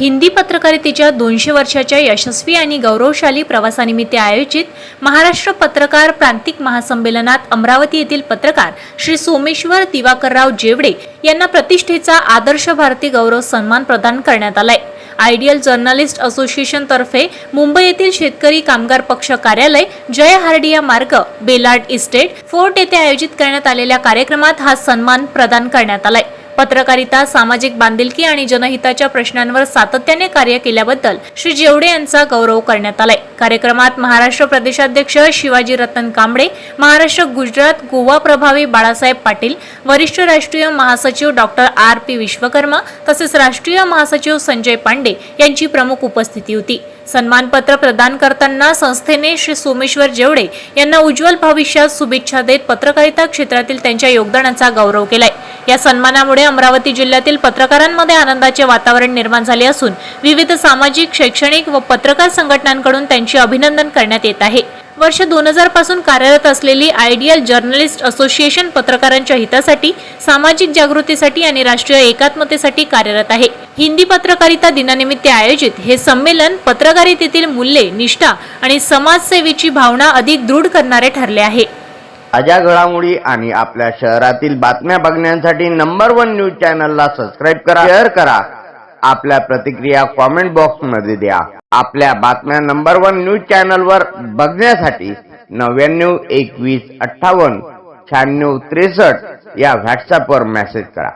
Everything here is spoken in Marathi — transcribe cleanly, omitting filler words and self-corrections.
हिंदी पत्रकारितेच्या 200 वर्षाच्या यशस्वी आणि गौरवशाली प्रवासानिमित्त आयोजित महाराष्ट्र पत्रकार प्रांतिक महासंमेलनात अमरावती येथील पत्रकार श्री सोमेश्वर दिवाकरराव जेवडे यांना प्रतिष्ठेचा आदर्श भारतीय गौरव सन्मान प्रदान करण्यात आलाय। आयडियल जर्नलिस्ट असोसिएशन तर्फे मुंबई येथील शेतकरी कामगार पक्ष कार्यालय, जय हार्डिया मार्ग, बेलार्ड इस्टेट, फोर्ट येथे आयोजित करण्यात आलेल्या कार्यक्रमात हा सन्मान प्रदान करण्यात आलाय। पत्रकारिता, सामाजिक बांधिलकी आणि जनहिताच्या प्रश्नांवर सातत्याने कार्य केल्याबद्दल श्री जेवडे यांचा गौरव करण्यात आलाय। कार्यक्रमात महाराष्ट्र प्रदेशाध्यक्ष शिवाजी रतन कांबळे, महाराष्ट्र, गुजरात, गोवा प्रभावी बाळासाहेब पाटील, वरिष्ठ राष्ट्रीय महासचिव डॉक्टर RP विश्वकर्मा तसेच राष्ट्रीय महासचिव संजय पांडे यांची प्रमुख उपस्थिती होती। सन्मानपत्र प्रदान करताना संस्थेने श्री सोमेश्वर जेवडे यांना उज्ज्वल भविष्यात शुभेच्छा देत पत्रकारिता क्षेत्रातील त्यांच्या योगदानाचा गौरव केलाय। या सन्मानामुळे अमरावती जिल्ह्यातील पत्रकारांमध्ये आनंदाचे वातावरण निर्माण झाले असून विविध सामाजिक, शैक्षणिक व पत्रकार संघटनांकडून त्यांचे अभिनंदन करण्यात येत आहे। वर्ष 2000 पासून कार्यरत असलेली आयडियल जर्नलिस्ट असोसिएशन पत्रकारांच्या हितासाठी, सामाजिक जागृतीसाठी आणि राष्ट्रीय एकात्मतेसाठी कार्यरत आहे। हिंदी पत्रकारिता दिनानिमित्त आयोजित हे संमेलन पत्रकारितेतील मूल्ये, निष्ठा आणि समाजसेवेची भावना अधिक दृढ करणारे ठरले आहे। ताज्या घडामोडी आणि आपल्या शहरातील बातम्या बघण्यासाठी नंबर 1 न्यूज चॅनलला सबस्क्राइब करा, शेअर करा, आपल्या प्रतिक्रिया कमेंट बॉक्स मध्ये द्या। आपल्या बातम्या नंबर 1 न्यूज चॅनलवर बघण्यासाठी 99 21 58 96 63 या व्हॉट्सअपवर मेसेज करा।